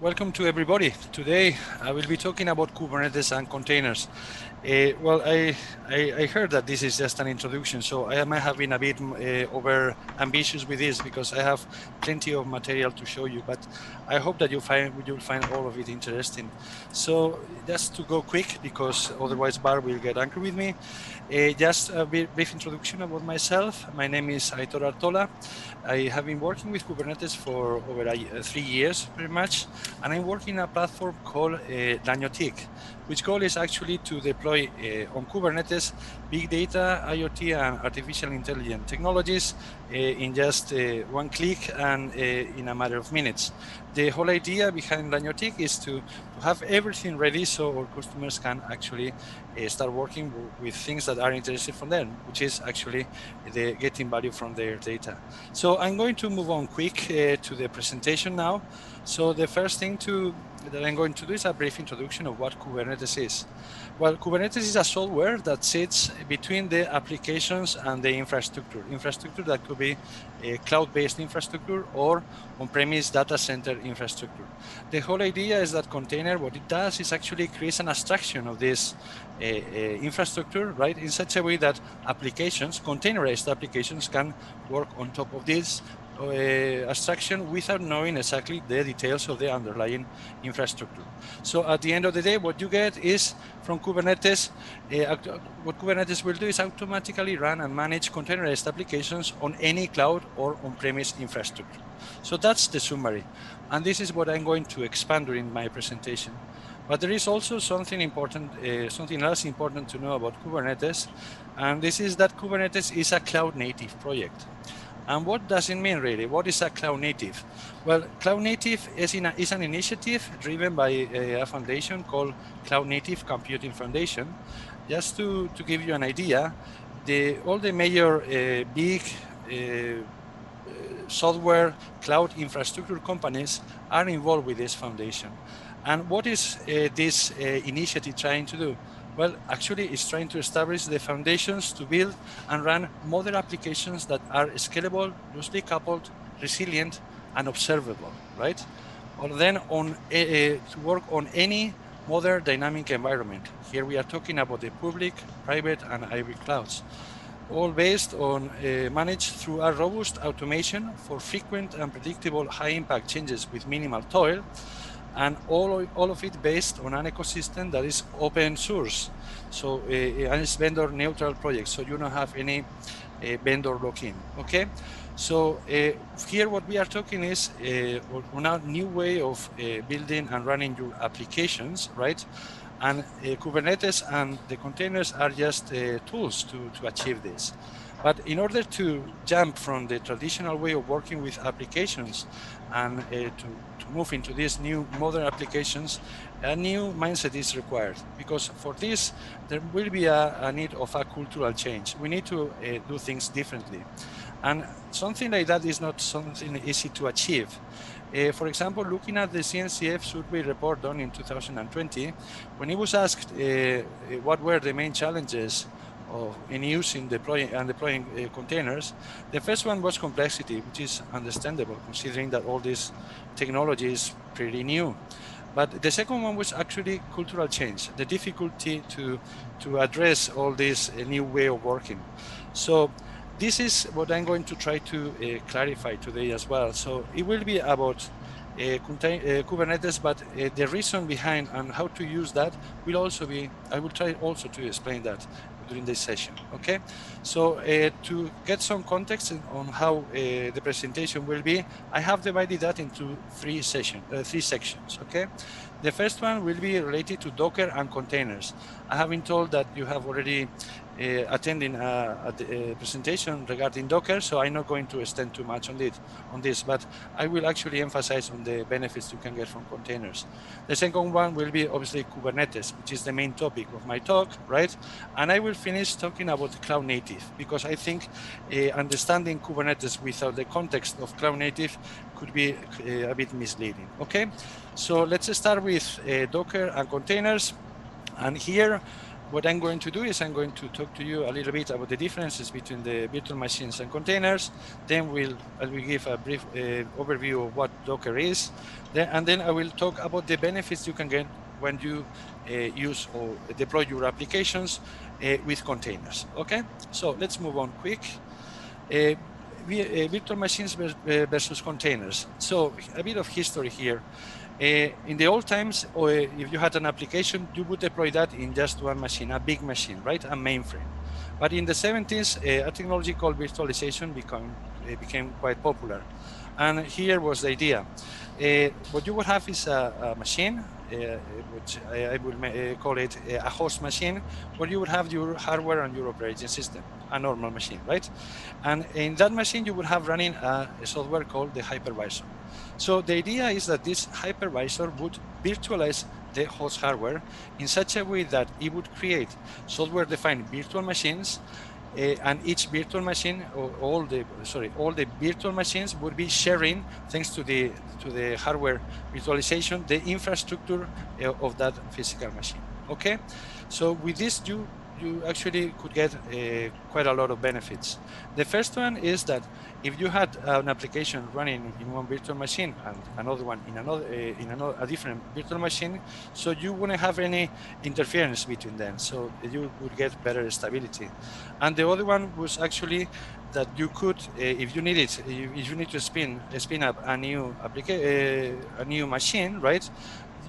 Welcome to everybody. Today I will be talking about Kubernetes and containers. Well, I heard that this is just an introduction, so I might have been a bit over ambitious with this because I have plenty of material to show you, but I hope that you'll find all of it interesting. So just to go quick, because otherwise Bar will get angry with me, just a brief introduction about myself. My name is Aitor Artola. I have been working with Kubernetes for over 3 years, pretty much, and I'm working in a platform called Lanyotic, which goal is actually to deploy on Kubernetes big data, IoT, and artificial intelligence technologies in just one click and in a matter of minutes. The whole idea behind Lanyotic is to have everything ready so our customers can actually start working with things that are interesting for them, which is actually getting value from their data. So I'm going to move on quick to the presentation now. So the first thing that I'm going to do is a brief introduction of what Kubernetes is. Well, Kubernetes is a software that sits between the applications and the infrastructure. Infrastructure that could be a cloud-based infrastructure or on-premise data center infrastructure. The whole idea is that container, what it does is actually creates an abstraction of this infrastructure, right, in such a way that applications, containerized applications, can work on top of this abstraction without knowing exactly the details of the underlying infrastructure. So at the end of the day, what you get is from Kubernetes, what Kubernetes will do is automatically run and manage containerized applications on any cloud or on-premise infrastructure. So that's the summary. And this is what I'm going to expand during my presentation. But there is also something important, something else important to know about Kubernetes, and this is that Kubernetes is a cloud-native project. And what does it mean, really? What is a cloud native? Well, cloud native is an initiative driven by a foundation called Cloud Native Computing Foundation. Just to give you an idea, all the major big software cloud infrastructure companies are involved with this foundation. And what is this initiative trying to do? Well, actually, it's trying to establish the foundations to build and run modern applications that are scalable, loosely coupled, resilient, and observable, right? Or then to work on any modern dynamic environment. Here we are talking about the public, private, and hybrid clouds, all based on managed through a robust automation for frequent and predictable high-impact changes with minimal toil, and all of it based on an ecosystem that is open source. So and it's vendor neutral project, so you don't have any vendor lock-in, okay? So here what we are talking is on a new way of building and running your applications, right? And Kubernetes and the containers are just tools to achieve this. But in order to jump from the traditional way of working with applications and to move into these new modern applications, a new mindset is required, because for this, there will be a need of a cultural change. We need to do things differently. And something like that is not something easy to achieve. For example, looking at the CNCF survey report done in 2020, when it was asked what were the main challenges in using deploying containers, the first one was complexity, which is understandable considering that all this technology is pretty new. But the second one was actually cultural change, the difficulty to address all this new way of working. So this is what I'm going to try to clarify today as well. So it will be about Kubernetes, but the reason behind and how to use that will also be, I will try also to explain that during this session, okay? So to get some context on how the presentation will be, I have divided that into three sections, okay? The first one will be related to Docker and containers. I have been told that you have already attending a presentation regarding Docker, so I'm not going to extend too much on this, but I will actually emphasize on the benefits you can get from containers. The second one will be obviously Kubernetes, which is the main topic of my talk, right? And I will finish talking about cloud native, because I think understanding Kubernetes without the context of cloud native could be a bit misleading, okay? So let's start with Docker and containers. And here, what I'm going to do is I'm going to talk to you a little bit about the differences between the virtual machines and containers. Then I will give a brief overview of what Docker is. And then I will talk about the benefits you can get when you use or deploy your applications with containers. Okay, so let's move on quick. Virtual machines versus containers. So a bit of history here. In the old times, if you had an application, you would deploy that in just one machine, a big machine, right? A mainframe. But in the 70s, a technology called virtualization became quite popular. And here was the idea. What you would have is a machine, which I will call it a host machine, where you would have your hardware and your operating system, a normal machine, right? And in that machine, you would have running a software called the hypervisor. So the idea is that this hypervisor would virtualize the host hardware in such a way that it would create software-defined virtual machines, and each virtual machine, or all the virtual machines would be sharing, thanks to the hardware virtualization, the infrastructure of that physical machine. Okay, so with this you actually could get quite a lot of benefits. The first one is that if you had an application running in one virtual machine and another one in a different virtual machine, so you wouldn't have any interference between them, so you would get better stability. And the other one was actually that you could, if you need it, if you need to spin up a new machine, right?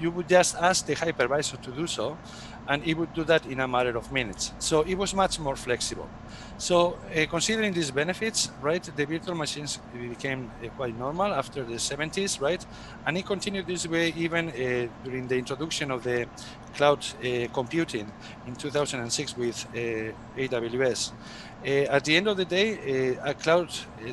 You would just ask the hypervisor to do so, and it would do that in a matter of minutes. So it was much more flexible. So considering these benefits, right, the virtual machines became quite normal after the 70s, right? And it continued this way even during the introduction of the cloud computing in 2006 with AWS. At the end of the day,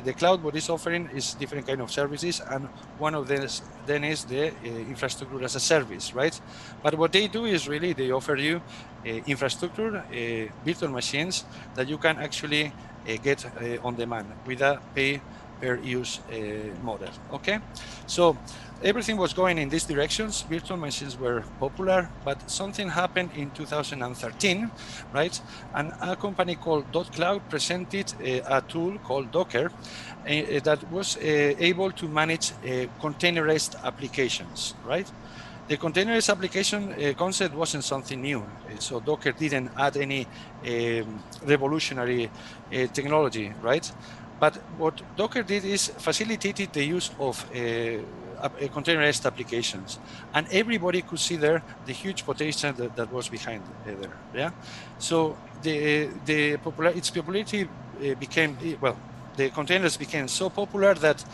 the cloud, what is offering is different kind of services, and one of them then is the infrastructure as a service, right? But what they do is really they offer you infrastructure, virtual machines that you can actually get on demand with a pay-per-use model. Okay, so everything was going in these directions. Virtual machines were popular, but something happened in 2013, right? And a company called .cloud presented a tool called Docker that was able to manage containerized applications, right? The containerized application concept wasn't something new. So Docker didn't add any revolutionary technology, right? But what Docker did is facilitated the use of containerized applications, and everybody could see there the huge potential that was behind there. Yeah. So its popularity became, well, the containers became so popular that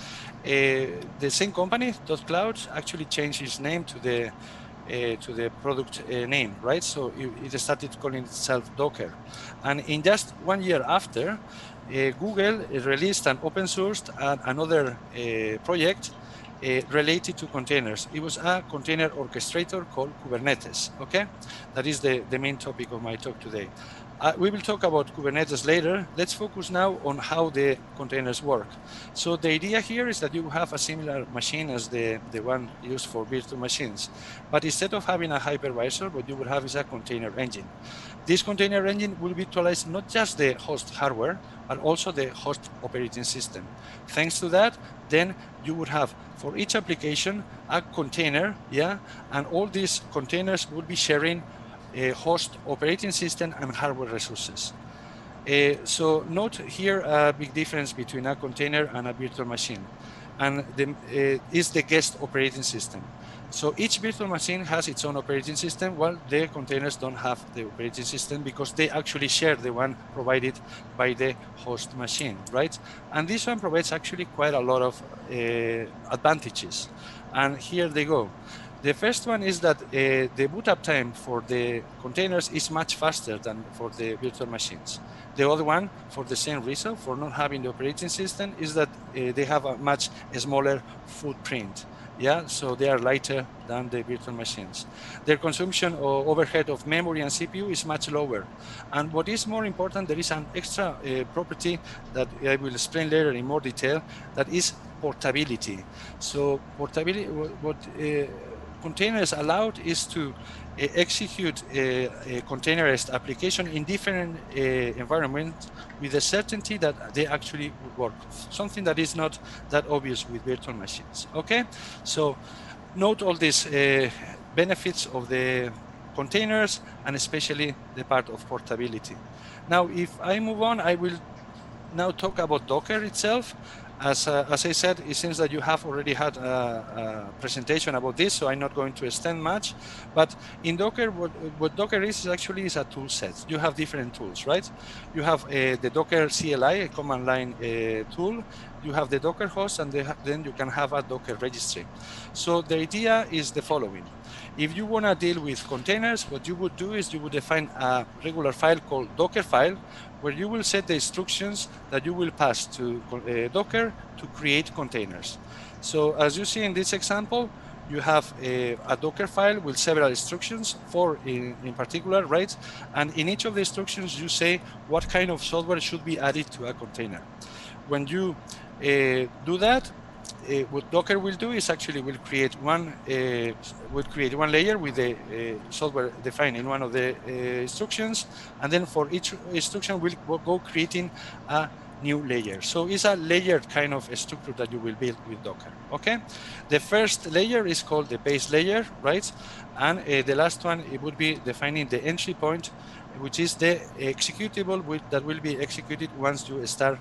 the same company, .cloud, actually changed its name to the product name, right? So it started calling itself Docker. And in just 1 year after, Google released and open sourced another project related to containers. It was a container orchestrator called Kubernetes, okay? That is the main topic of my talk today. We will talk about Kubernetes later. Let's focus now on how the containers work. So the idea here is that you have a similar machine as the one used for virtual machines. But instead of having a hypervisor, what you will have is a container engine. This container engine will virtualize not just the host hardware, but also the host operating system. Thanks to that, then you would have for each application a container, yeah, and all these containers will be sharing a host operating system and hardware resources. So note here a big difference between a container and a virtual machine, and is the guest operating system. So each virtual machine has its own operating system, while the containers don't have the operating system because they actually share the one provided by the host machine, right? And this one provides actually quite a lot of advantages. And here they go. The first one is that the boot up time for the containers is much faster than for the virtual machines. The other one, for the same reason, for not having the operating system, is that they have a much smaller footprint. Yeah, so they are lighter than the virtual machines. Their consumption or overhead of memory and CPU is much lower. And what is more important, there is an extra property that I will explain later in more detail, that is portability. So portability, containers allowed is to execute a containerized application in different environments with the certainty that they actually would work, something that is not that obvious with virtual machines. Okay, so note all these benefits of the containers, and especially the part of portability. Now, if I move on, I will now talk about Docker itself. As I said, it seems that you have already had a presentation about this, so I'm not going to extend much. But in Docker, what Docker is actually is a tool set. You have different tools, right? You have the Docker CLI, a command line tool. You have the Docker host, and then you can have a Docker registry. So the idea is the following. If you want to deal with containers, what you would do is you would define a regular file called Docker file, where you will set the instructions that you will pass to Docker to create containers. So as you see in this example, you have a Docker file with several instructions, 4 in particular, right? And in each of the instructions, you say what kind of software should be added to a container. When you do that, what Docker will do is actually will create one layer with the software defined in one of the instructions, and then for each instruction we'll go creating a new layer. So it's a layered kind of structure that you will build with Docker. Okay, the first layer is called the base layer, right? And the last one, it would be defining the entry point, which is the executable that will be executed once you start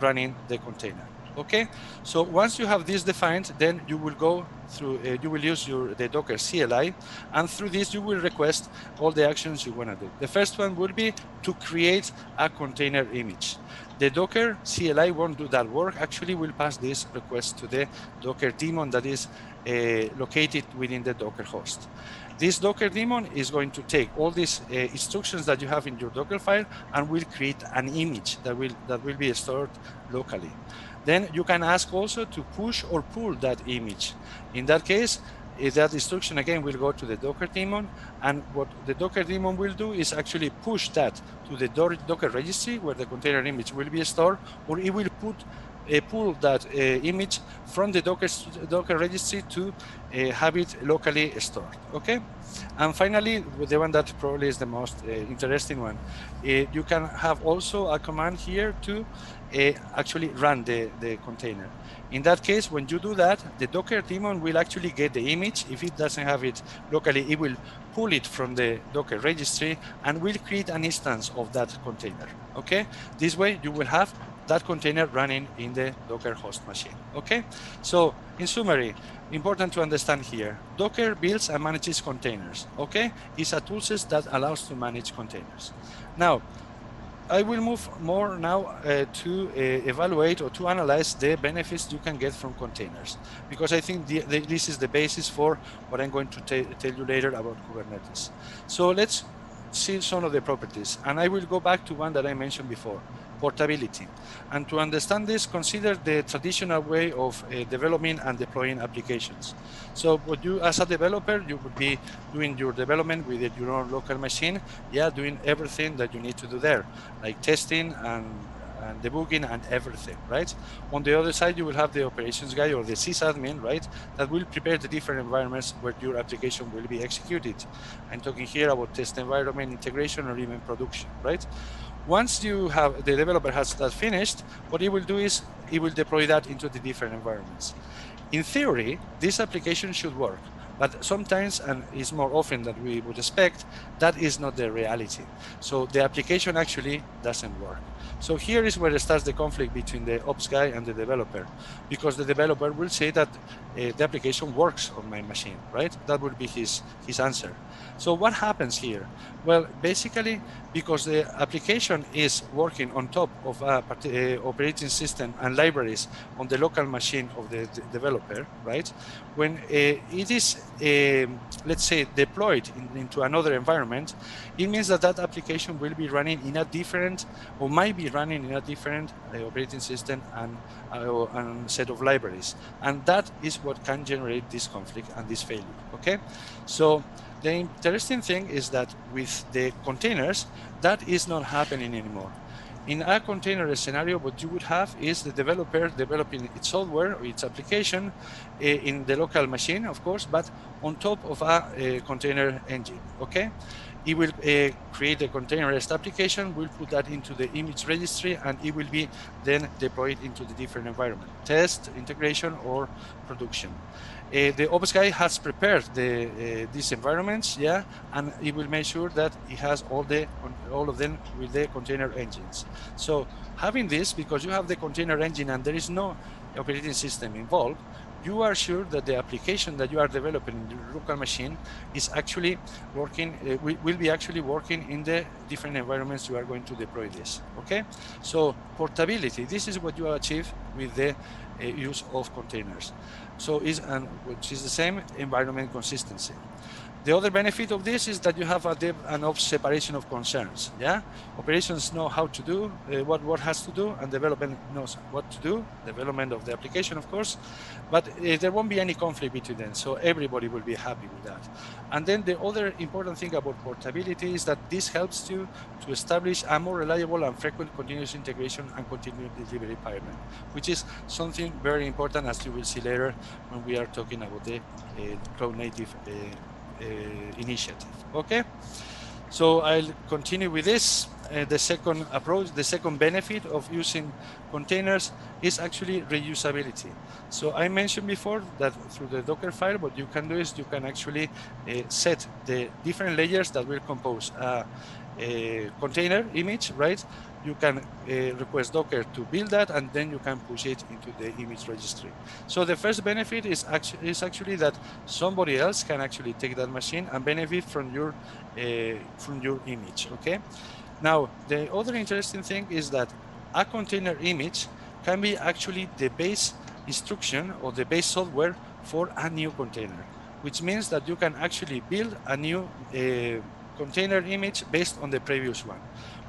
running the container. Okay, so once you have this defined, then you will go through, you will use the Docker CLI, and through this you will request all the actions you want to do. The first one would be to create a container image. The Docker CLI won't do that work. Actually, we'll pass this request to the Docker daemon that is located within the Docker host. This Docker daemon is going to take all these instructions that you have in your Docker file and will create an image that will be stored locally. Then you can ask also to push or pull that image. In that case, that instruction again will go to the Docker daemon, and what the Docker daemon will do is actually push that to the Docker registry where the container image will be stored, or it will pull that image from the Docker registry to have it locally stored. Okay, and finally, the one that probably is the most interesting one, you can have also a command here to actually run the container. In that case, when you do that, the Docker daemon will actually get the image. If it doesn't have it locally, it will pull it from the Docker registry and will create an instance of that container. Okay, this way you will have that container running in the Docker host machine. Okay, so in summary, important to understand here, Docker builds and manages containers. Okay, it's a toolset that allows to manage containers. Now, I will move more now to evaluate or to analyze the benefits you can get from containers, because I think this is the basis for what I'm going to tell you later about Kubernetes. So let's see some of the properties, and I will go back to one that I mentioned before, portability. And to understand this, consider the traditional way of developing and deploying applications. So what you, as a developer, you would be doing your development with your own local machine, doing everything that you need to do there, like testing and debugging and everything, right? On the other side, you will have the operations guy or the sysadmin, right, that will prepare the different environments where your application will be executed. I'm talking here about test environment, integration, or even production, right? Once you have, the developer has that finished, what he will do is he will deploy that into the different environments. In theory, this application should work, but sometimes, and it's more often than we would expect, that is not the reality. So the application actually doesn't work. So here is where it starts the conflict between the ops guy and the developer, because the developer will say that the application works on my machine, right? That would be his answer. So what happens here? Well, basically, because the application is working on top of a operating system and libraries on the local machine of the developer, right? When it is, let's say, deployed into another environment, it means that that application will be running in a different, or might be running in a different operating system and set of libraries. And that is what can generate this conflict and this failure, okay? So the interesting thing is that with the containers, that is not happening anymore. In a container scenario, what you would have is the developer developing its software or its application in the local machine, of course, but on top of a container engine, okay? It will create a containerized application, we'll put that into the image registry, and it will be then deployed into the different environment, test, integration, or production. The Ops guy has prepared these environments, yeah, and it will make sure that it has all of them with the container engines. So having this, because you have the container engine and there is no operating system involved, you are sure that the application that you are developing in your local machine is actually working, will be actually working in the different environments you are going to deploy this, okay? So portability, this is what you achieve with the use of containers. So which is the same environment consistency. The other benefit of this is that you have a dev and ops separation of concerns. Yeah, operations know how to do what has to do, and development knows what to do. Development of the application, of course, but there won't be any conflict between them. So everybody will be happy with that. And then the other important thing about portability is that this helps you to establish a more reliable and frequent continuous integration and continuous delivery pipeline, which is something very important, as you will see later when we are talking about the cloud native initiative. Okay, so I'll continue with this. The second approach, the second benefit of using containers is actually reusability. So I mentioned before that through the Docker file, what you can do is you can actually set the different layers that will compose a container image, right? You can request Docker to build that, and then you can push it into the image registry. So the first benefit is actually that somebody else can actually take that machine and benefit from your image, okay? Now, the other interesting thing is that a container image can be actually the base instruction or the base software for a new container, which means that you can actually build a new container image based on the previous one.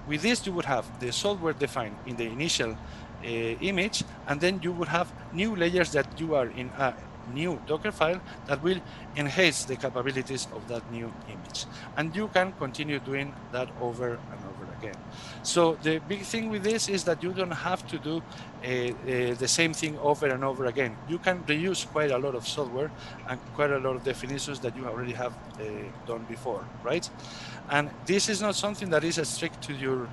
With this, you would have the software defined in the initial image, and then you would have new layers that you are in a new Docker file that will enhance the capabilities of that new image. And you can continue doing that over and over again. So the big thing with this is that you don't have to do the same thing over and over again. You can reuse quite a lot of software and quite a lot of definitions that you already have done before, right? And this is not something that is strict to your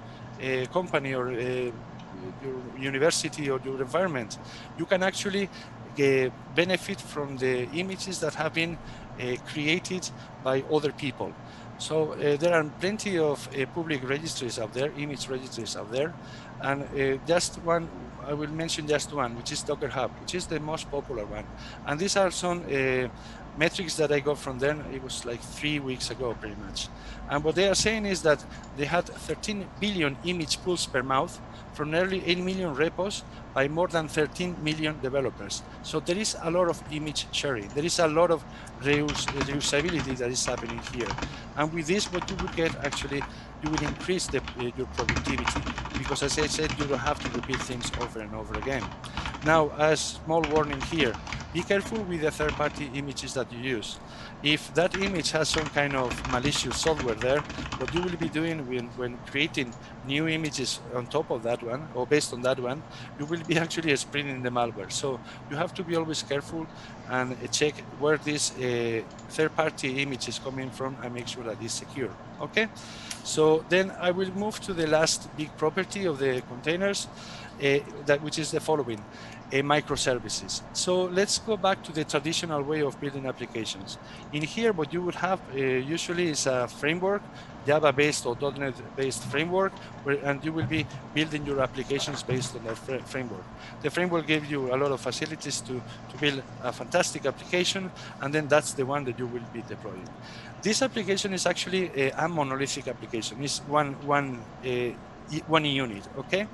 company or your university or your environment. You can actually benefit from the images that have been created by other people. So there are plenty of public registries out there, image registries out there, and just one, I will mention just one, which is Docker Hub, which is the most popular one. And these are some metrics that I got from them. It was like 3 weeks ago, pretty much. And what they are saying is that they had 13 billion image pulls per month from nearly 8 million repos by more than 13 million developers. So there is a lot of image sharing. There is a lot of reusability that is happening here. And with this, what you would get actually, you will increase your productivity, because as I said, you don't have to repeat things over and over again. Now, a small warning here, be careful with the third-party images that you use. If that image has some kind of malicious software there, what you will be doing when creating new images on top of that one, or based on that one, you will be actually spreading the malware. So you have to be always careful and check where this third-party image is coming from and make sure that it's secure, okay? So then I will move to the last big property of the containers, which is the following. Microservices. So let's go back to the traditional way of building applications. In here, what you would have usually is a framework, Java-based or .NET-based framework, and you will be building your applications based on that framework. The framework gives you a lot of facilities to build a fantastic application, and then that's the one that you will be deploying. This application is actually a monolithic application. It's one unit, okay?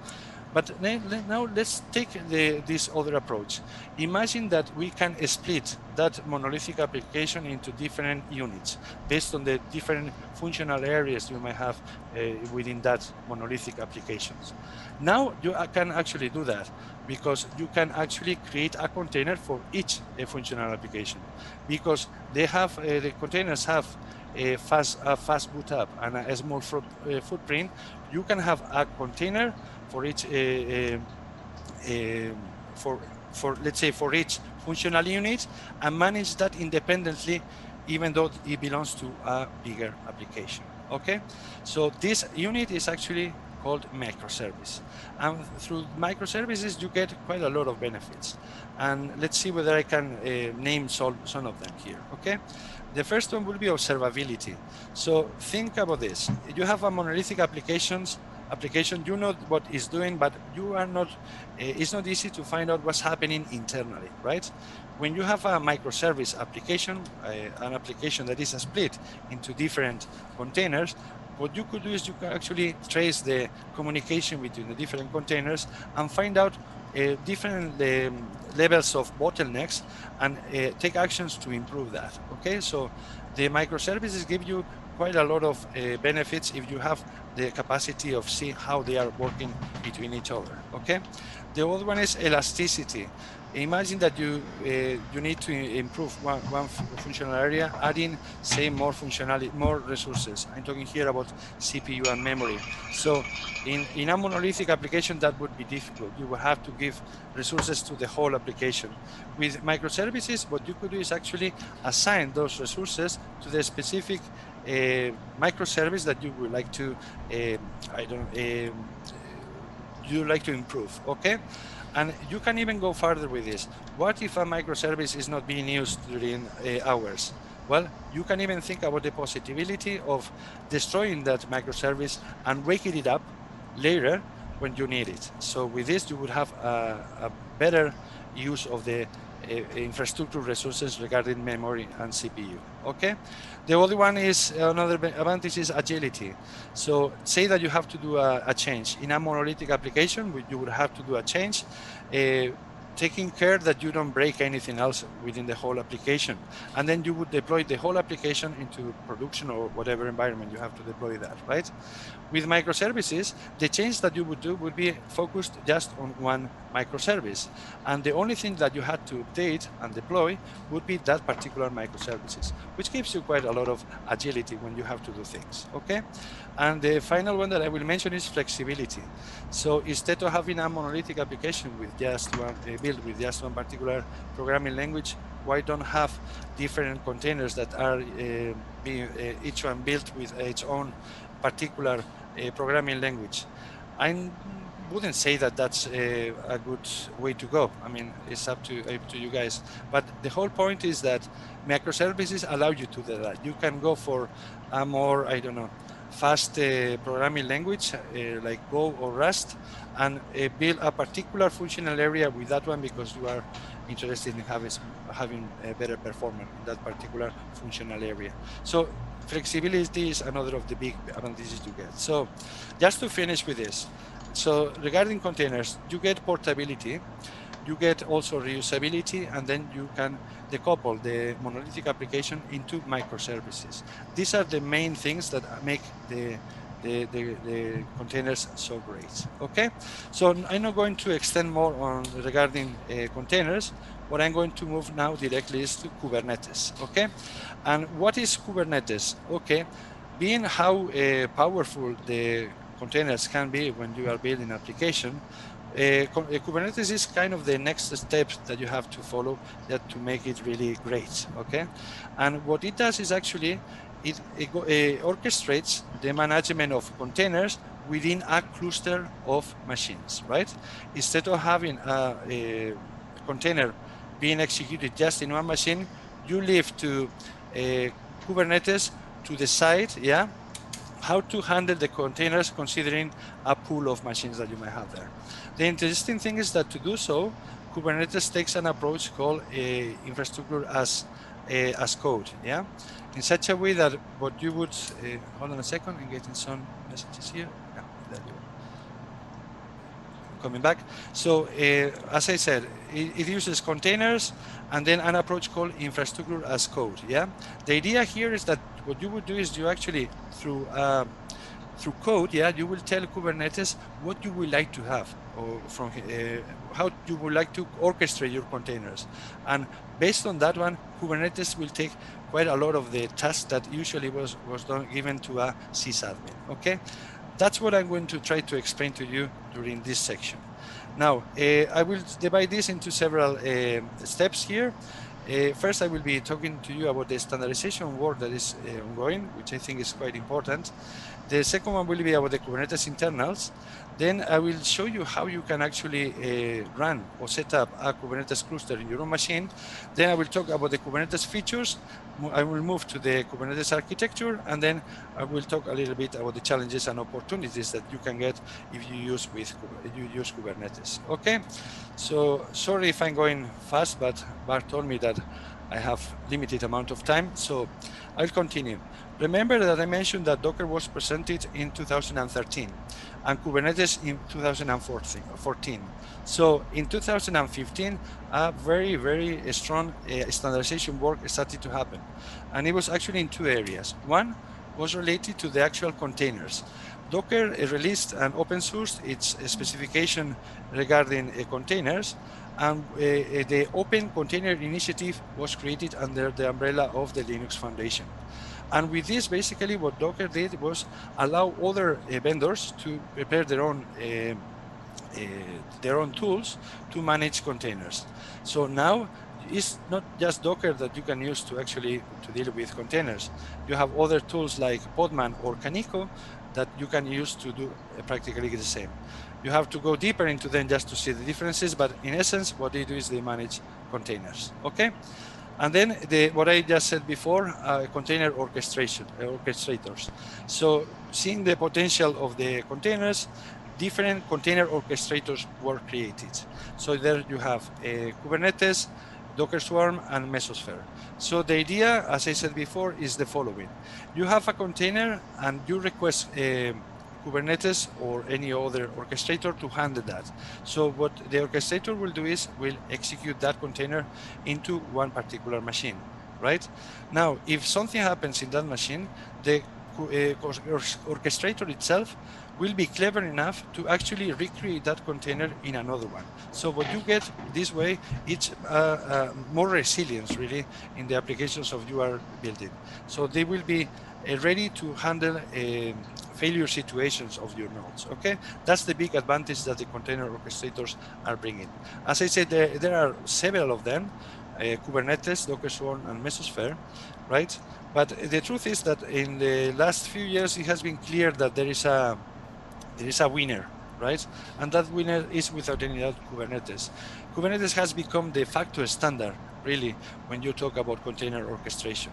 But now let's take this other approach. Imagine that we can split that monolithic application into different units based on the different functional areas you might have within that monolithic applications. Now you can actually do that, because you can actually create a container for each functional application, because they have the containers have a fast boot up and a small footprint. You can have a container for each for let's say for each functional unit, and manage that independently, even though it belongs to a bigger application. Okay, so this unit is actually called microservice, and through microservices you get quite a lot of benefits. And let's see whether I can name some of them here. Okay, the first one will be observability. So think about this: you have a monolithic application, you know what it's doing, but you are not. It's not easy to find out what's happening internally, right? When you have a microservice application, an application that is split into different containers, what you could do is you can actually trace the communication between the different containers and find out different levels of bottlenecks and take actions to improve that. Okay, so the microservices give you quite a lot of benefits if you have the capacity of seeing how they are working between each other. Okay, the other one is elasticity. Imagine that you need to improve one functional area, adding, say, more functionality, more resources. I'm talking here about CPU and memory. So in a monolithic application, that would be difficult. You will have to give resources to the whole application. With microservices, what you could do is actually assign those resources to the specific microservice that you would like to, you like to improve. Okay. And you can even go further with this. What if a microservice is not being used during hours? Well, you can even think about the possibility of destroying that microservice and waking it up later when you need it. So with this, you would have a better use of the infrastructure resources regarding memory and CPU. Okay. The other one is another advantage is agility. So say that you have to do a change in a monolithic application, you would have to do a change, taking care that you don't break anything else within the whole application. And then you would deploy the whole application into production or whatever environment you have to deploy that, right? With microservices, the change that you would do would be focused just on one microservice. And the only thing that you had to update and deploy would be that particular microservices, which gives you quite a lot of agility when you have to do things, okay? And the final one that I will mention is flexibility. So instead of having a monolithic application with just one, built with just one particular programming language, why don't have different containers that are each one built with its own particular programming language? I wouldn't say that that's a good way to go. I mean, it's up to you guys. But the whole point is that microservices allow you to do that. You can go for a more, I don't know, fast programming language like Go or Rust, and build a particular functional area with that one because you are interested in having a better performance in that particular functional area. So flexibility is another of the big advantages you get. So just to finish with this, so regarding containers, you get portability, you get also reusability, and then you can decouple the monolithic application into microservices. These are the main things that make the containers so great. Okay, so I'm not going to extend more on regarding containers. What I'm going to move now directly is to Kubernetes. Okay, and what is Kubernetes? Okay, being how powerful the containers can be when you are building an application, Kubernetes is kind of the next step that you have to follow that to make it really great. Okay, and what it does is actually it orchestrates the management of containers within a cluster of machines, right? Instead of having a container being executed just in one machine, you leave to Kubernetes to decide, yeah, how to handle the containers considering a pool of machines that you might have there. The interesting thing is that to do so, Kubernetes takes an approach called infrastructure as code, yeah, in such a way that what you would hold on a second, I'm getting some messages here. Yeah, there you go. Coming back. So as I said, it uses containers and then an approach called infrastructure as code. Yeah. The idea here is that what you would do is you actually through code, yeah, you will tell Kubernetes what you would like to have, or from how you would like to orchestrate your containers, and based on that one, Kubernetes will take quite a lot of the tasks that usually was given to a sysadmin. Okay. That's what I'm going to try to explain to you during this section. Now, I will divide this into several steps here. First, I will be talking to you about the standardization work that is ongoing, which I think is quite important. The second one will be about the Kubernetes internals. Then I will show you how you can actually run or set up a Kubernetes cluster in your own machine. Then I will talk about the Kubernetes features. I will move to the Kubernetes architecture, and then I will talk a little bit about the challenges and opportunities that you can get if you use Kubernetes. Okay, so sorry if I'm going fast, but Bart told me that I have limited amount of time, so I'll continue. Remember that I mentioned that Docker was presented in 2013 and Kubernetes in 2014. So in 2015, a very, very strong standardization work started to happen. And it was actually in two areas. One was related to the actual containers. Docker released and open sourced its specification regarding containers, and the Open Container Initiative was created under the umbrella of the Linux Foundation. And with this, basically what Docker did was allow other vendors to prepare their own tools to manage containers. So now it's not just Docker that you can use to deal with containers. You have other tools like Podman or Kaneko that you can use to do practically the same. You have to go deeper into them just to see the differences, but in essence, what they do is they manage containers, okay? And then what I just said before, container orchestrators. So seeing the potential of the containers, different container orchestrators were created. So there you have Kubernetes, Docker Swarm, and Mesosphere. So the idea, as I said before, is the following. You have a container and you request Kubernetes or any other orchestrator to handle that. So what the orchestrator will do is will execute that container into one particular machine, right? Now, if something happens in that machine, the orchestrator itself will be clever enough to actually recreate that container in another one. So what you get this way, it's more resilience really in the applications of you are building. So they will be ready to handle failure situations of your nodes, okay? That's the big advantage that the container orchestrators are bringing. As I said, there are several of them, Kubernetes, Docker Swarm, and Mesosphere, right? But the truth is that in the last few years, it has been clear that there is a winner, right? And that winner is without any doubt Kubernetes. Kubernetes has become the de facto standard, really, when you talk about container orchestration.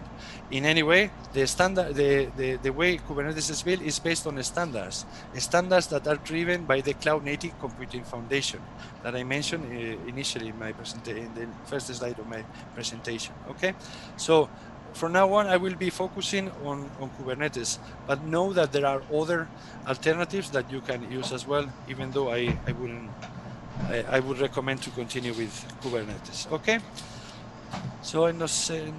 In any way, the way Kubernetes is built is based on standards that are driven by the Cloud Native Computing Foundation that I mentioned initially in the first slide of my presentation. Okay, so from now on, I will be focusing on Kubernetes, but know that there are other alternatives that you can use as well, even though I would recommend to continue with Kubernetes. Okay. So I'm not saying,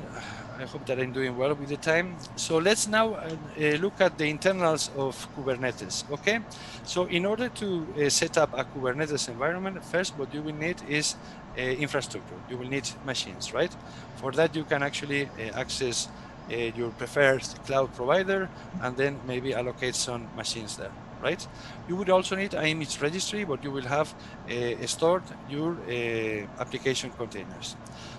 I hope that I'm doing well with the time. So let's now look at the internals of Kubernetes, okay? So in order to set up a Kubernetes environment, first what you will need is infrastructure. You will need machines, right? For that you can actually access your preferred cloud provider and then maybe allocate some machines there, right? You would also need an image registry, but you will have stored your application containers.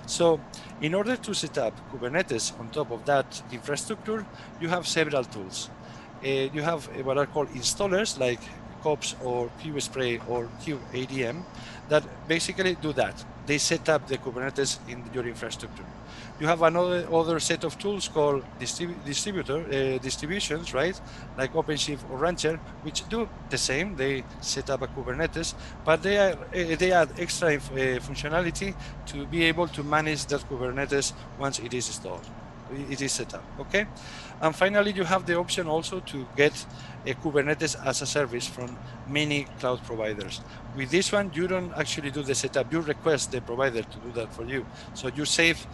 So in order to set up Kubernetes on top of that infrastructure, you have several tools. You have what are called installers like kops or kubespray or kubeadm that basically do that. They set up the Kubernetes in your infrastructure. You have another set of tools called distributions, right? Like OpenShift or Rancher, which do the same. They set up a Kubernetes, but they add extra functionality to be able to manage that Kubernetes once it is installed. It is set up, okay? And finally, you have the option also to get a Kubernetes as a service from many cloud providers. With this one, you don't actually do the setup. You request the provider to do that for you. So you save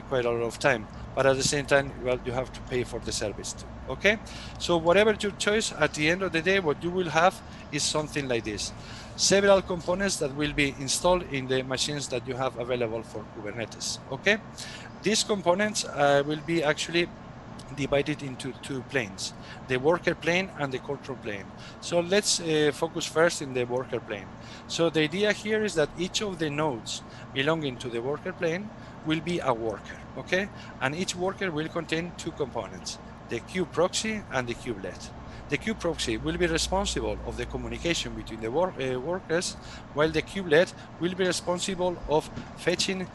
quite a lot of time. But at the same time, well, you have to pay for the service too, okay? So whatever your choice, at the end of the day, what you will have is something like this. Several components that will be installed in the machines that you have available for Kubernetes, okay? These components will be actually divided into two planes, the worker plane and the control plane. So let's focus first in the worker plane. So the idea here is that each of the nodes belonging to the worker plane will be a worker, okay? And each worker will contain two components, the kube proxy and the kubelet. The kube proxy will be responsible of the communication between the workers, while the kubelet will be responsible of fetching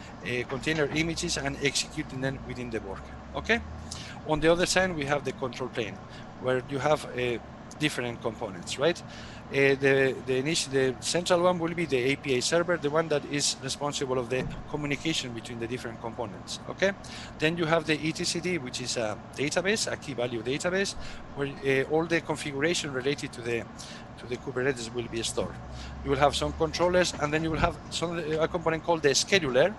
container images and executing them within the worker, okay? On the other side, we have the control plane, where you have different components, right? The central one will be the API server, the one that is responsible of the communication between the different components, okay? Then you have the etcd, which is a database, a key value database, where all the configuration related to the Kubernetes will be stored. You will have some controllers, and then you will have a component called the scheduler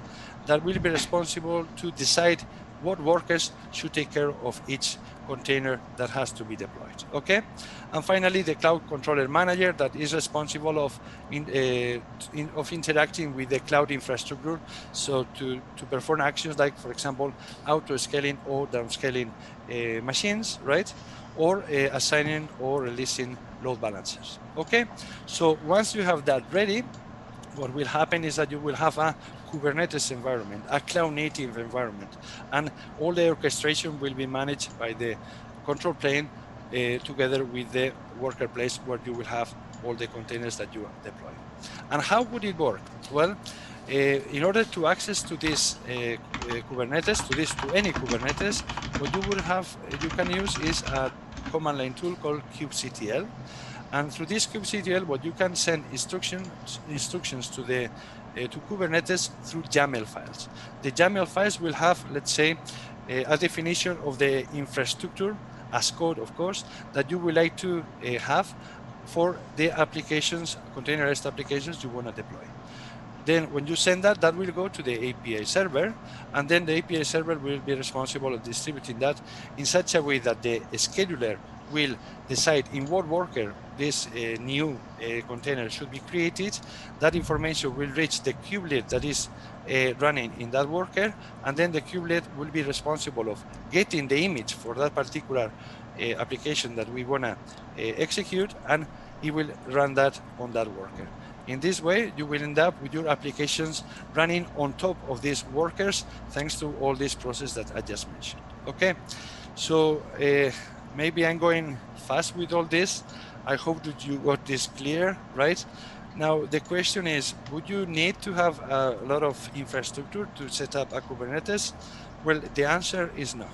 that will be responsible to decide what workers should take care of each container that has to be deployed, okay? And finally, the cloud controller manager that is responsible of interacting with the cloud infrastructure, so to perform actions like, for example, auto-scaling or downscaling machines, right? Or assigning or releasing load balancers, okay? So once you have that ready, what will happen is that you will have a Kubernetes environment, a cloud-native environment, and all the orchestration will be managed by the control plane together with the worker place, where you will have all the containers that you deploy. And how would it work? Well, in order to access to this Kubernetes, to any Kubernetes, what you can use is a command line tool called kubectl. And through this kubectl, what you can send instructions to Kubernetes through YAML files. The YAML files will have, let's say, a definition of the infrastructure as code, of course, that you would like to have for the applications, containerized applications you want to deploy. Then when you send that, that will go to the API server, and then the API server will be responsible of distributing that in such a way that the scheduler will decide in what worker this new container should be created. That information will reach the kubelet that is running in that worker, and then the kubelet will be responsible of getting the image for that particular application that we want to execute, and it will run that on that worker. In this way, you will end up with your applications running on top of these workers, thanks to all this process that I just mentioned. Okay, so maybe I'm going fast with all this. I hope that you got this clear, right? Now, the question is, would you need to have a lot of infrastructure to set up a Kubernetes? Well, the answer is no.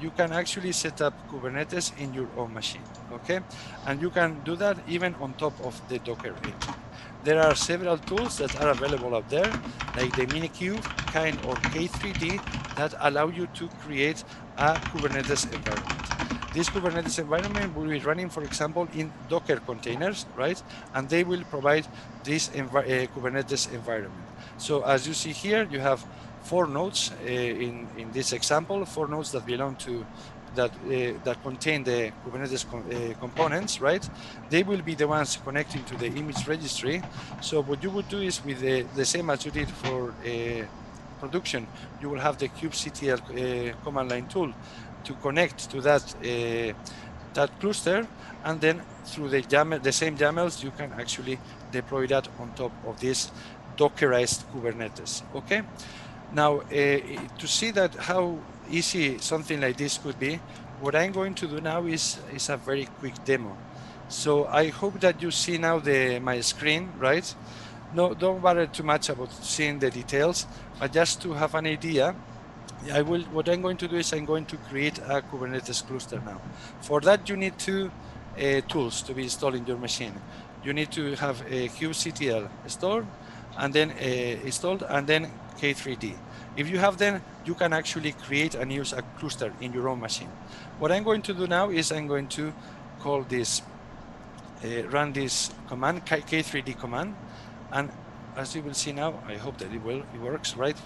You can actually set up Kubernetes in your own machine, okay? And you can do that even on top of the Docker engine. There are several tools that are available out there, like the Minikube, Kind, or K3D, that allow you to create a Kubernetes environment. This Kubernetes environment will be running, for example, in Docker containers, right? And they will provide this Kubernetes environment. So as you see here, you have 4 nodes in this example, 4 nodes that belong to that contain the Kubernetes components, right? They will be the ones connecting to the image registry. So what you would do is, with the same as you did for production, you will have the kubectl command line tool to connect to that cluster, and then through the same YAMLs, you can actually deploy that on top of this Dockerized Kubernetes. Okay. Now, to see that how easy something like this could be, what I'm going to do now is a very quick demo. So I hope that you see now my screen, right? No, don't worry too much about seeing the details, but just to have an idea, what I'm going to do is I'm going to create a Kubernetes cluster now. For that, you need 2 tools to be installed in your machine. You need to have a kubectl installed, and then K3D. If you have them, you can actually create and use a cluster in your own machine. What I'm going to do now is I'm going to call this, run this command, K3D command, and as you will see now, I hope that it works, right?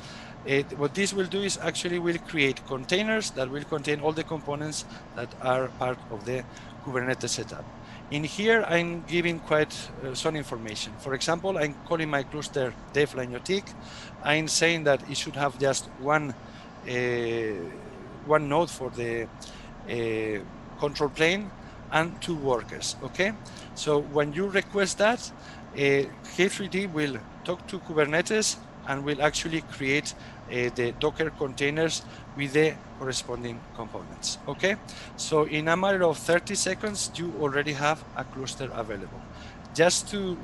What this will do is actually will create containers that will contain all the components that are part of the Kubernetes setup. In here, I'm giving quite some information. For example, I'm calling my cluster dev-liniotic. I'm saying that it should have just one node for the control plane and 2 workers, okay? So when you request that, K3D will talk to Kubernetes and will actually create the Docker containers with the corresponding components, okay? So in a matter of 30 seconds, you already have a cluster available. Just to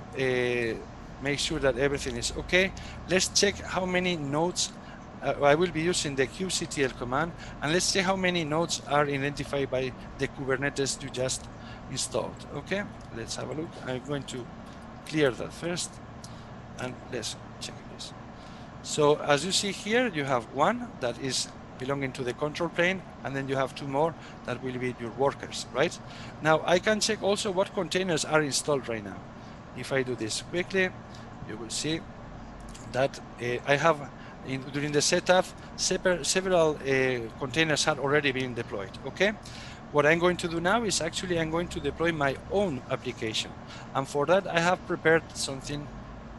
make sure that everything is okay, let's check how many nodes. I will be using the kubectl command, and let's see how many nodes are identified by the Kubernetes you just installed. Okay, let's have a look. I'm going to clear that first, and let's check this. So as you see here, you have one that is belonging to the control plane, and then you have 2 more that will be your workers, right? Now I can check also what containers are installed right now. If I do this quickly, you will see that I have during the setup several containers had already been deployed. Okay, what I'm going to do now is actually I'm going to deploy my own application, and for that I have prepared something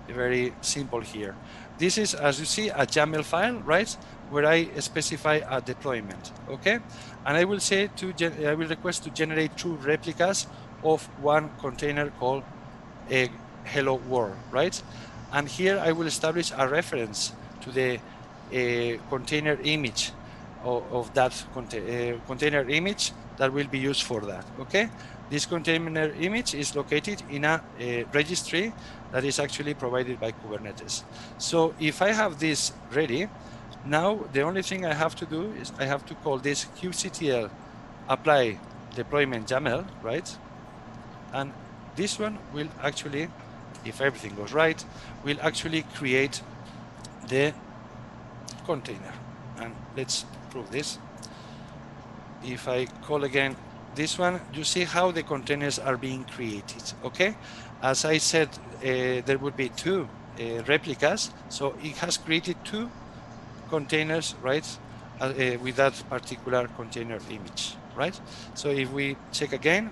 very simple here. This is, as you see, a YAML file, right, where I specify a deployment. Okay, and I will say I will request to generate 2 replicas of one container called hello world, right? And here I will establish a reference to the container image of that container image that will be used for that, okay? This container image is located in a registry that is actually provided by Kubernetes. So if I have this ready, now the only thing I have to do is I have to call this kubectl apply deployment YAML, right? And this one will actually, if everything goes right, will actually create the container. And let's prove this. If I call again this one, you see how the containers are being created, okay? As I said, there would be 2 replicas, so it has created 2 containers, right, with that particular container image, right? So if we check again,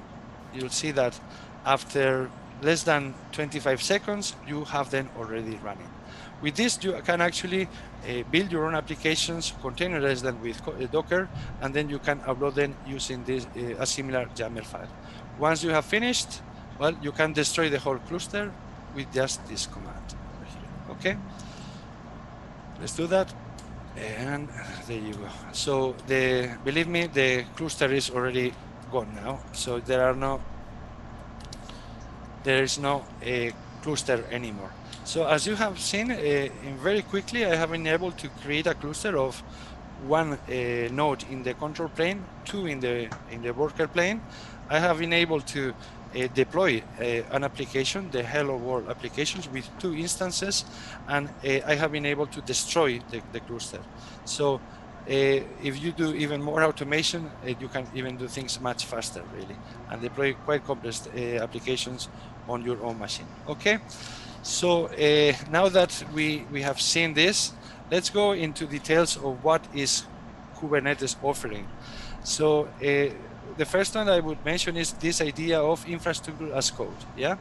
you'll see that after less than 25 seconds, you have them already running. With this, you can actually build your own applications, containerize them with Docker, and then you can upload them using this a similar YAML file. Once you have finished, well, you can destroy the whole cluster with just this command over here. Okay, let's do that. And there you go. So believe me, the cluster is already gone now. So there is no cluster anymore. So as you have seen, very quickly, I have been able to create a cluster of 1 node in the control plane, 2 in the worker plane. I have been able to deploy an application, the Hello World applications, with 2 instances, and I have been able to destroy the cluster. So if you do even more automation, you can even do things much faster, really, and deploy quite complex applications on your own machine. Okay, so now that we have seen this, let's go into details of what is Kubernetes offering. So the first one I would mention is this idea of infrastructure as code. Yeah,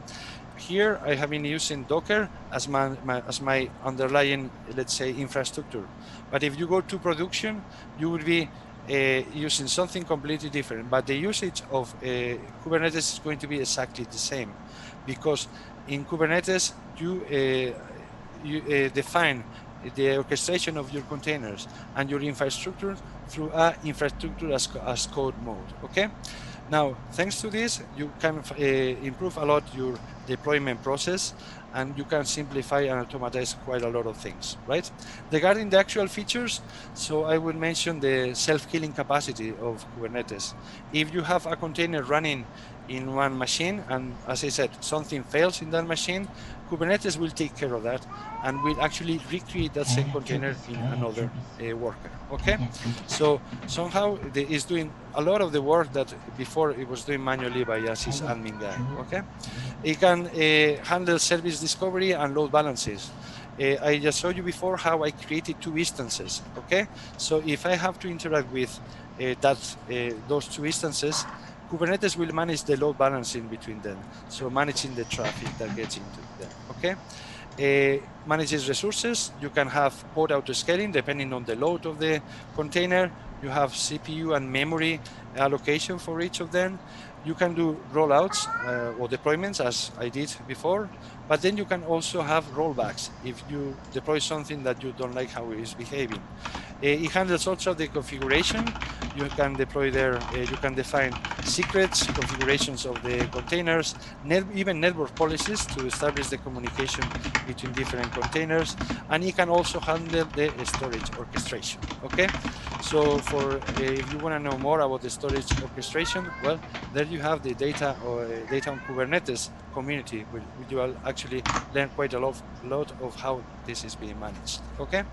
here I have been using Docker as my underlying, let's say, infrastructure. But if you go to production, you will be using something completely different. But the usage of Kubernetes is going to be exactly the same, because in Kubernetes you define the orchestration of your containers and your infrastructure through a infrastructure as code mode. Okay, now thanks to this, you can improve a lot your deployment process, and you can simplify and automatize quite a lot of things, right? Regarding the actual features, so I would mention the self-healing capacity of Kubernetes. If you have a container running in one machine, and as I said, something fails in that machine, Kubernetes will take care of that and will actually recreate that same container in another worker. Okay, so somehow it is doing a lot of the work that before it was doing manually by a sysadmin guy. Okay, it can handle service discovery and load balances. I just showed you before how I created 2 instances. Okay, so if I have to interact with those 2 instances, Kubernetes will manage the load balancing between them, so managing the traffic that gets into them. Okay, manages resources. You can have pod auto-scaling depending on the load of the container. You have CPU and memory allocation for each of them. You can do rollouts or deployments as I did before, but then you can also have rollbacks if you deploy something that you don't like how it is behaving. It handles also the configuration. You can deploy there, you can define secrets, configurations of the containers, even network policies to establish the communication between different containers, and it can also handle the storage orchestration. Okay, so for if you want to know more about the storage orchestration, well, there you have the data on Kubernetes community, which you will actually learn quite a lot of how this is being managed. Okay,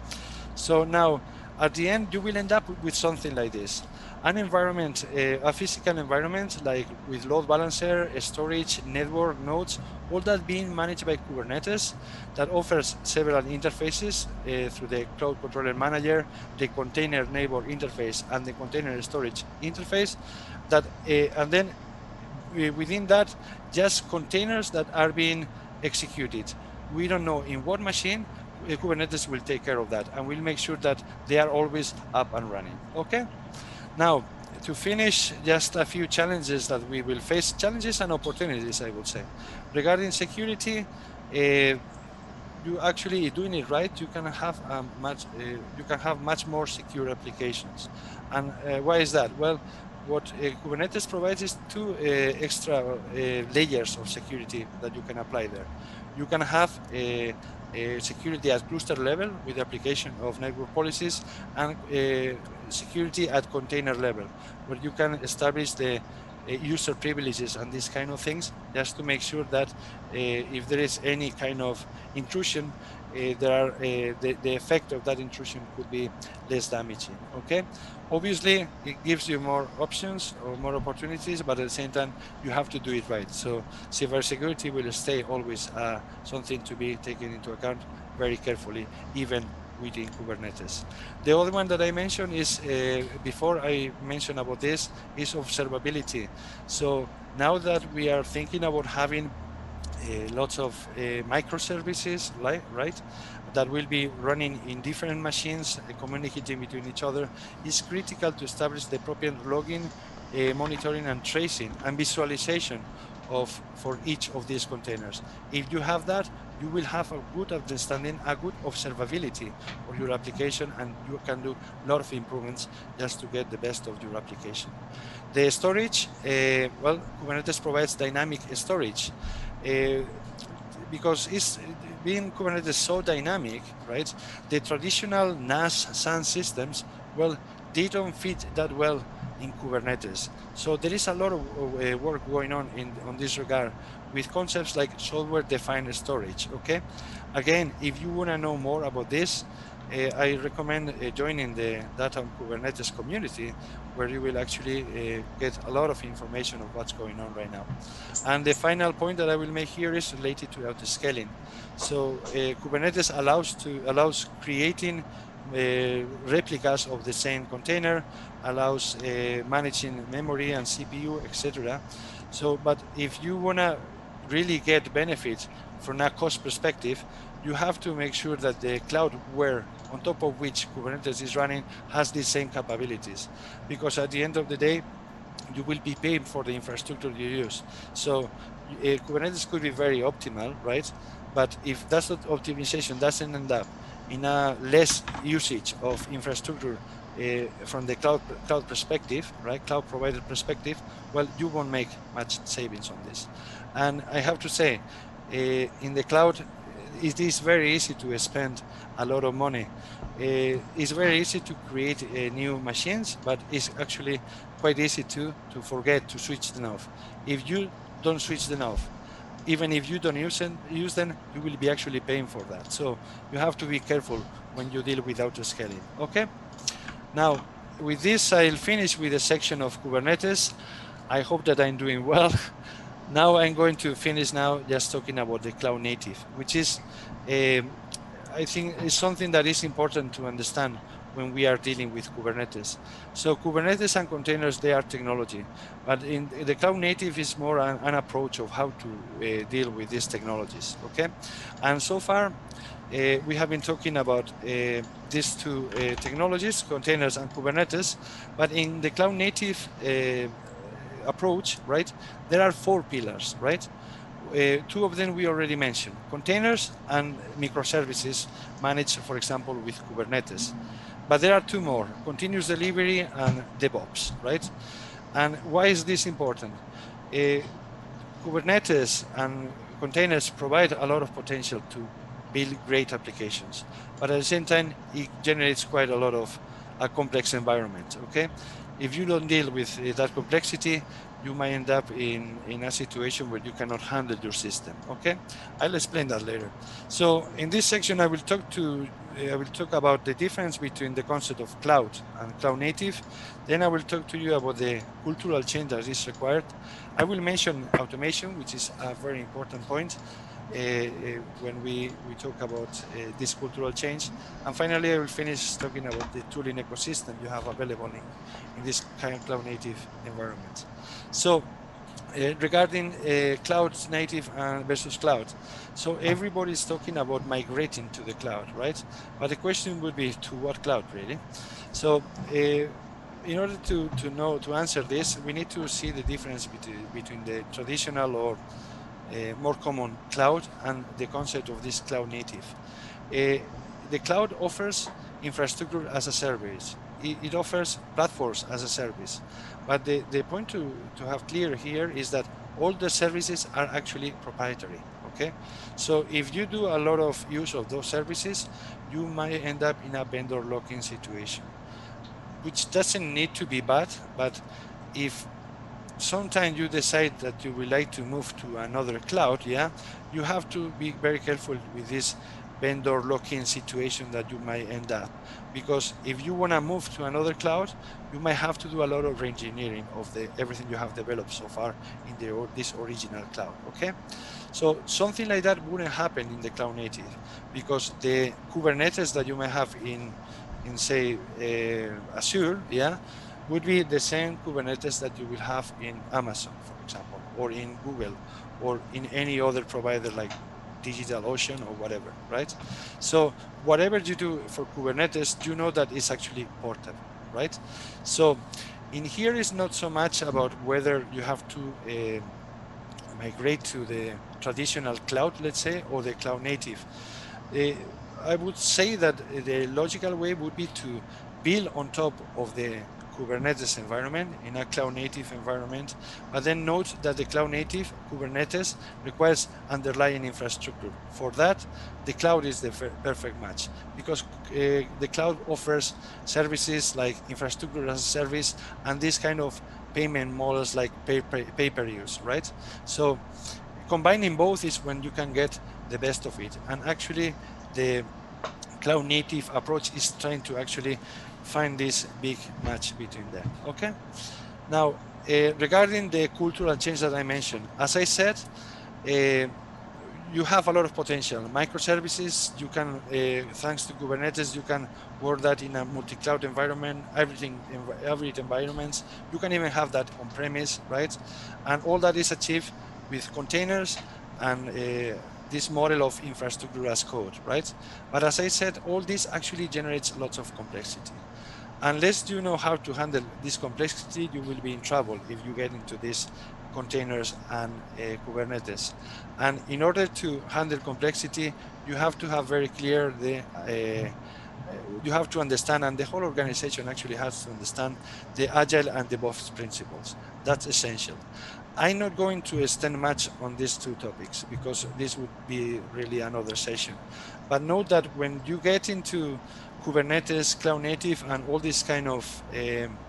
so now at the end you will end up with something like this: an environment, a physical environment, like with load balancer, storage, network, nodes, all that being managed by Kubernetes, that offers several interfaces through the Cloud Controller Manager, the Container Neighbor interface, and the Container Storage interface. That and then within that, just containers that are being executed. We don't know in what machine. Kubernetes will take care of that, and we'll make sure that they are always up and running. Okay. Now, to finish, just a few challenges that we will face, challenges and opportunities, I would say. Regarding security, you actually doing it right, you can have much more secure applications. And why is that? Well, what Kubernetes provides is two extra layers of security that you can apply there. You can have security at cluster level with the application of network policies, and security at container level, where you can establish the user privileges and these kind of things, just to make sure that if there is any kind of intrusion, the effect of that intrusion could be less damaging. Okay, obviously it gives you more options or more opportunities, but at the same time you have to do it right. So cybersecurity will stay always something to be taken into account very carefully, even within Kubernetes. The other one that I mentioned is, before I mentioned about this, is observability. So now that we are thinking about having lots of microservices, right, that will be running in different machines, communicating between each other, it's critical to establish the proper logging, monitoring and tracing and visualization for each of these containers. If you have that, you will have a good understanding, a good observability of your application, and you can do a lot of improvements just to get the best of your application. The storage, well, Kubernetes provides dynamic storage. Because it's being Kubernetes so dynamic, right? The traditional NAS SAN systems, well, they don't fit that well in Kubernetes. So there is a lot of work going on on this regard with concepts like software-defined storage. Okay, again, if you want to know more about this, I recommend joining the Data on Kubernetes community, where you will actually get a lot of information of what's going on right now. And the final point that I will make here is related to auto-scaling. So Kubernetes allows creating replicas of the same container, allows managing memory and CPU, etc. So, but if you want to really get benefit from a cost perspective, you have to make sure that the cloud where on top of which Kubernetes is running has the same capabilities, because at the end of the day, you will be paying for the infrastructure you use. So Kubernetes could be very optimal, right? But if that optimization doesn't end up in a less usage of infrastructure from the cloud perspective, right? Cloud provider perspective, well, you won't make much savings on this. And I have to say, in the cloud, it is very easy to spend a lot of money. It's very easy to create new machines, but it's actually quite easy to forget to switch them off. If you don't switch them off, even if you don't use them, you will be actually paying for that. So you have to be careful when you deal with auto-scaling. Okay. Now, with this, I'll finish with a section of Kubernetes. I hope that I'm doing well. Now I'm going to finish now just talking about the cloud native, which is, I think, is something that is important to understand when we are dealing with Kubernetes. So Kubernetes and containers, they are technology, but in the cloud native is more an approach of how to deal with these technologies, okay? And so far, we have been talking about these two technologies, containers and Kubernetes, but in the cloud native approach, right, there are 4 pillars, right? 2 of them we already mentioned, containers and microservices managed, for example, with Kubernetes. But there are 2 more, continuous delivery and DevOps, right? And why is this important? Kubernetes and containers provide a lot of potential to build great applications, but at the same time, it generates quite a lot of a complex environment, okay? If you don't deal with that complexity, you might end up in a situation where you cannot handle your system, okay? I'll explain that later. So in this section, I will talk about the difference between the concept of cloud and cloud native. Then I will talk to you about the cultural change that is required. I will mention automation, which is a very important point when we talk about this cultural change. And finally, I will finish talking about the tooling ecosystem you have available in this kind of cloud native environment. So regarding cloud native versus cloud. So everybody is talking about migrating to the cloud, right? But the question would be, to what cloud, really? So in order to answer this, we need to see the difference between the traditional or more common cloud and the concept of this cloud native. The cloud offers infrastructure as a service. It offers platforms as a service. But the point to have clear here is that all the services are actually proprietary, okay? So if you do a lot of use of those services, you might end up in a vendor lock-in situation, which doesn't need to be bad, but if sometimes you decide that you would like to move to another cloud, yeah, you have to be very careful with this vendor lock-in situation that you might end up. Because if you want to move to another cloud, you might have to do a lot of re-engineering of everything you have developed so far in this original cloud, okay? So something like that wouldn't happen in the cloud native, because the Kubernetes that you may have in say, Azure, yeah, would be the same Kubernetes that you will have in Amazon, for example, or in Google, or in any other provider like DigitalOcean or whatever, right? So whatever you do for Kubernetes, you know that it's actually portable, right? So in here is not so much about whether you have to migrate to the traditional cloud, let's say, or the cloud native. I would say that the logical way would be to build on top of the Kubernetes environment in a cloud native environment, but then note that the cloud native Kubernetes requires underlying infrastructure. For that, the cloud is the perfect match, because the cloud offers services like infrastructure as a service and this kind of payment models like pay-per-use, right? So combining both is when you can get the best of it. And actually, the cloud native approach is trying to actually find this big match between them, okay? Now, regarding the cultural change that I mentioned, as I said, you have a lot of potential. Microservices, you can, thanks to Kubernetes, you can work that in a multi-cloud environment, every environments. You can even have that on premise, right? And all that is achieved with containers and this model of infrastructure as code, right? But as I said, all this actually generates lots of complexity. Unless you know how to handle this complexity, you will be in trouble if you get into these containers and Kubernetes. And in order to handle complexity, you have to have very clear you have to understand, and the whole organization actually has to understand the Agile and DevOps principles. That's essential. I'm not going to extend much on these 2 topics because this would be really another session. But note that when you get into Kubernetes, cloud native, and all these kind of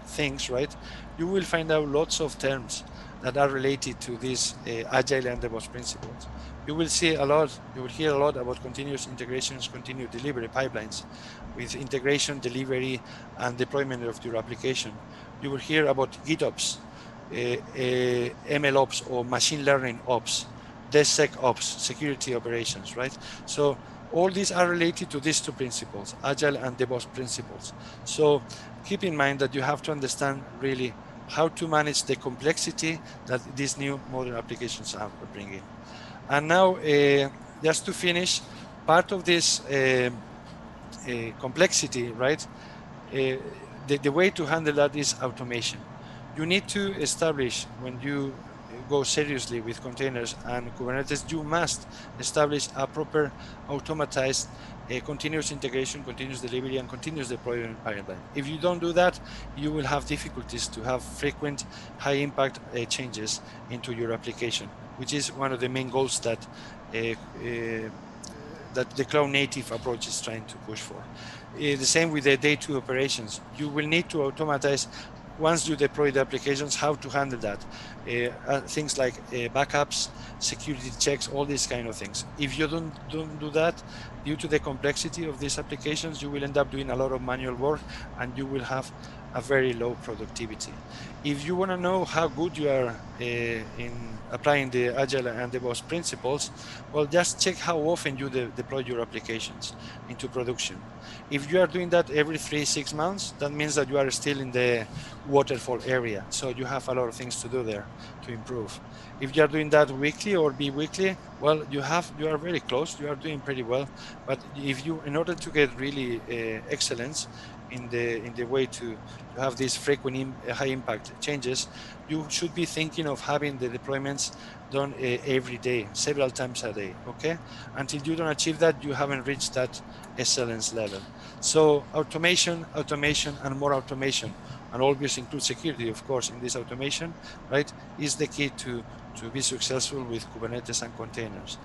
things, right, you will find out lots of terms that are related to these Agile and DevOps principles. You will hear a lot about continuous integrations, continuous delivery pipelines with integration, delivery, and deployment of your application. You will hear about GitOps, MLOps or machine learning ops, DevSecOps, security operations, right? So all these are related to these two principles, Agile and DevOps principles. So keep in mind that you have to understand really how to manage the complexity that these new modern applications are bringing. And now, just to finish, part of this complexity, right? The way to handle that is automation. You need to establish, when you go seriously with containers and Kubernetes, you must establish a proper automatized continuous integration, continuous delivery, and continuous deployment pipeline. If you don't do that, you will have difficulties to have frequent high impact changes into your application, which is one of the main goals that that the cloud native approach is trying to push for. The same with the day two operations. You will need to automatize, once you deploy the applications, how to handle that. Things like backups, security checks, all these kind of things. If you don't do that, due to the complexity of these applications, you will end up doing a lot of manual work and you will have a very low productivity. If you want to know how good you are in applying the Agile and DevOps principles, well, just check how often you deploy your applications into production. If you are doing that every 3-6 months, that means that you are still in the waterfall area. So you have a lot of things to do there to improve. If you are doing that weekly or bi-weekly, well, you are very close. You are doing pretty well. But if you, in order to get really excellence in the way to have these frequent high impact changes, you should be thinking of having the deployments done every day, several times a day. Okay, until you don't achieve that, you haven't reached that excellence level. So automation, and more automation, and always include security, of course, in this automation, right, is the key to be successful with Kubernetes and containers.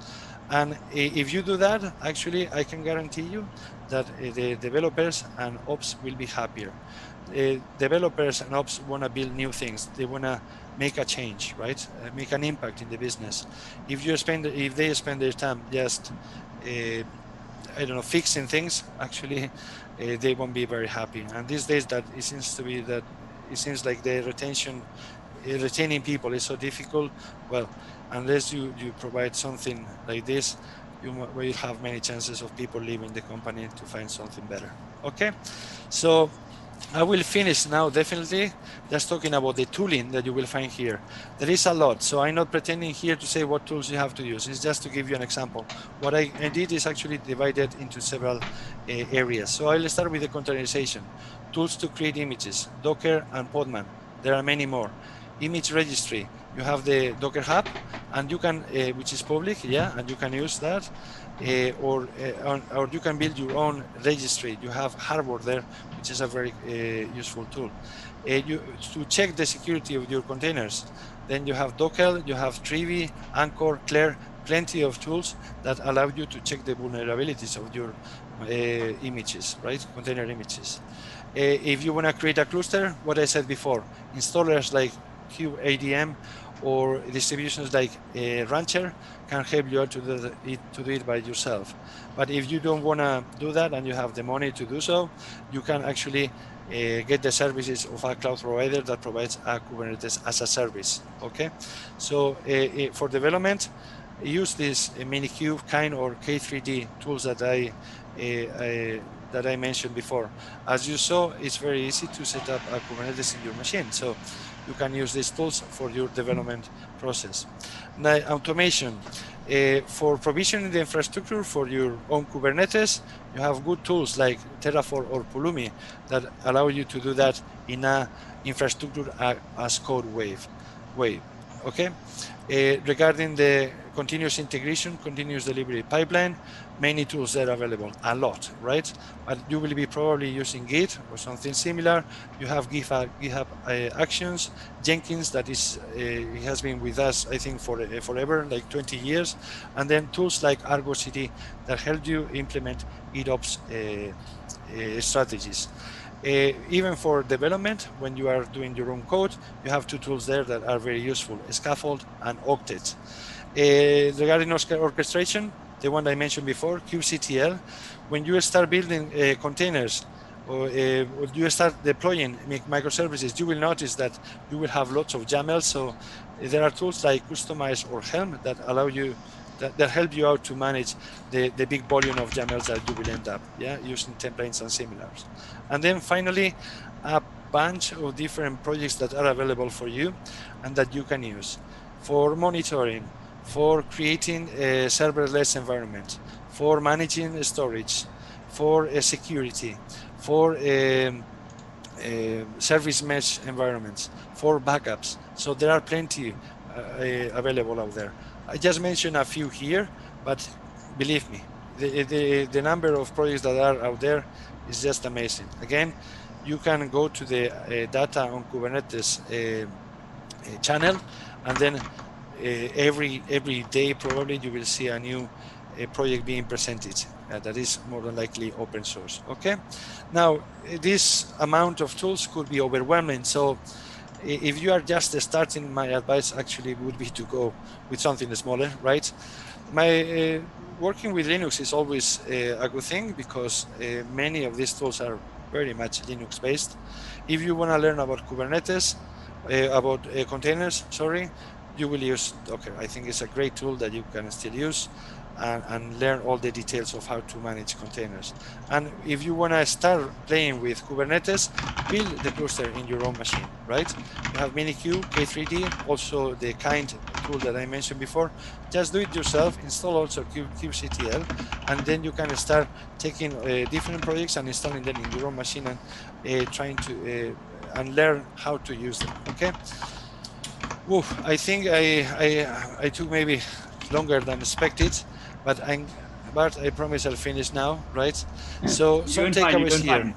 And if you do that, actually, I can guarantee you that the developers and ops will be happier. Developers and ops want to build new things. They want to make a change, right? Make an impact in the business. If they spend their time just I don't know, fixing things, actually, they won't be very happy. And these days, that it seems like the retaining people is so difficult. Well, unless you provide something like this, you will have many chances of people leaving the company to find something better. Okay, so I will finish now, definitely, just talking about the tooling that you will find here. There is a lot, so I'm not pretending here to say what tools you have to use. It's just to give you an example. What I did is actually divided into several areas. So I'll start with the containerization. Tools to create images, Docker and Podman. There are many more. Image registry. You have the Docker Hub, and you can, which is public, yeah, and you can use that. Or you can build your own registry. You have hardware there, which is a very useful tool. To check the security of your containers, then you have Docker, you have Trivy, Anchor, Claire, plenty of tools that allow you to check the vulnerabilities of your images, right? Container images. If you want to create a cluster, what I said before, installers like QADM or distributions like Rancher can help you to do it by yourself. But if you don't want to do that and you have the money to do so, you can actually get the services of a cloud provider that provides a Kubernetes as a service. Okay, so for development, use this Minikube, Kind, or K3D tools that I mentioned before. As you saw, it's very easy to set up a Kubernetes in your machine. So you can use these tools for your development process. Now, automation. For provisioning the infrastructure for your own Kubernetes, you have good tools like Terraform or Pulumi that allow you to do that in a infrastructure as code way. Okay. Regarding the continuous integration, continuous delivery pipeline, many tools that are available, a lot, right? But you will be probably using Git or something similar. You have GitHub Actions, Jenkins, that is it has been with us, I think, for forever, like 20 years, and then tools like Argo CD that help you implement GitOps strategies. Even for development, when you are doing your own code, you have two tools there that are very useful, Scaffold and Octet. Regarding orchestration, the one I mentioned before, kubectl, when you start building containers or you start deploying microservices, you will notice that you will have lots of YAMLs. So there are tools like Customize or Helm that allow you that help you out to manage the big volume of YAMLs that you will end up, using templates and similars. And then finally, a bunch of different projects that are available for you and that you can use for monitoring, for creating a serverless environment, for managing storage, for security, for service mesh environments, for backups. So there are plenty available out there. I just mentioned a few here, but believe me, the number of projects that are out there is just amazing. Again, you can go to the data on Kubernetes channel, and then every day probably you will see a new project being presented that is more than likely open source. Okay, now this amount of tools could be overwhelming, so if you are just starting, my advice actually would be to go with something smaller, right? My working with Linux is always a good thing, because many of these tools are very much Linux based. If you want to learn about Kubernetes, about containers, sorry, you will use Docker. I think it's a great tool that you can still use and learn all the details of how to manage containers. And if you want to start playing with Kubernetes, build the cluster in your own machine, right? You have Minikube, K3D, also the kind tool that I mentioned before. Just do it yourself, install also kubectl, and then you can start taking different projects and installing them in your own machine and trying to and learn how to use them. Okay. Woo, I think I took maybe longer than expected, but I promise I'll finish now, right? So some takeaways here. Fine.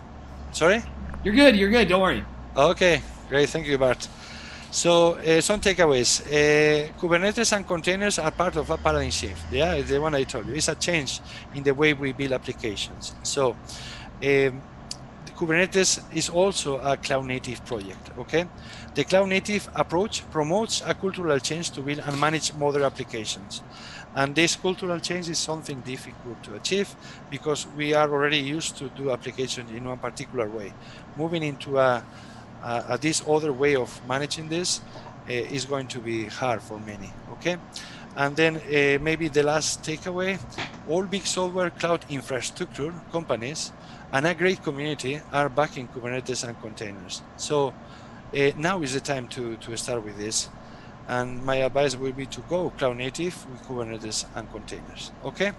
Sorry? You're good. Don't worry. Okay, great. Thank you, Bart. So some takeaways. Kubernetes and containers are part of a paradigm shift. Yeah, the one I told you. It's a change in the way we build applications. So Kubernetes is also a cloud native project. Okay, the cloud native approach promotes a cultural change to build and manage modern applications, and this cultural change is something difficult to achieve because we are already used to do applications in one particular way. Moving into this other way of managing this is going to be hard for many. Okay, and then maybe the last takeaway: all big software cloud infrastructure companies and a great community are backing Kubernetes and containers. So now is the time to start with this. And my advice will be to go cloud native with Kubernetes and containers. Okay,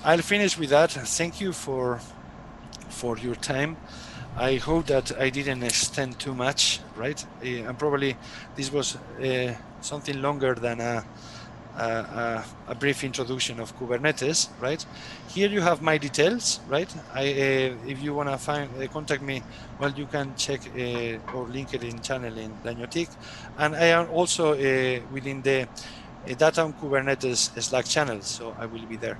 I'll finish with that. Thank you for your time. I hope that I didn't extend too much, right? And probably this was something longer than a brief introduction of Kubernetes, right? Here you have my details, right? If you want to contact me, well, you can check our LinkedIn channel in Daniotic, and I am also within the Data on Kubernetes Slack channel, so I will be there.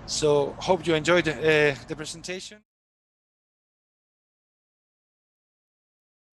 So hope you enjoyed the presentation.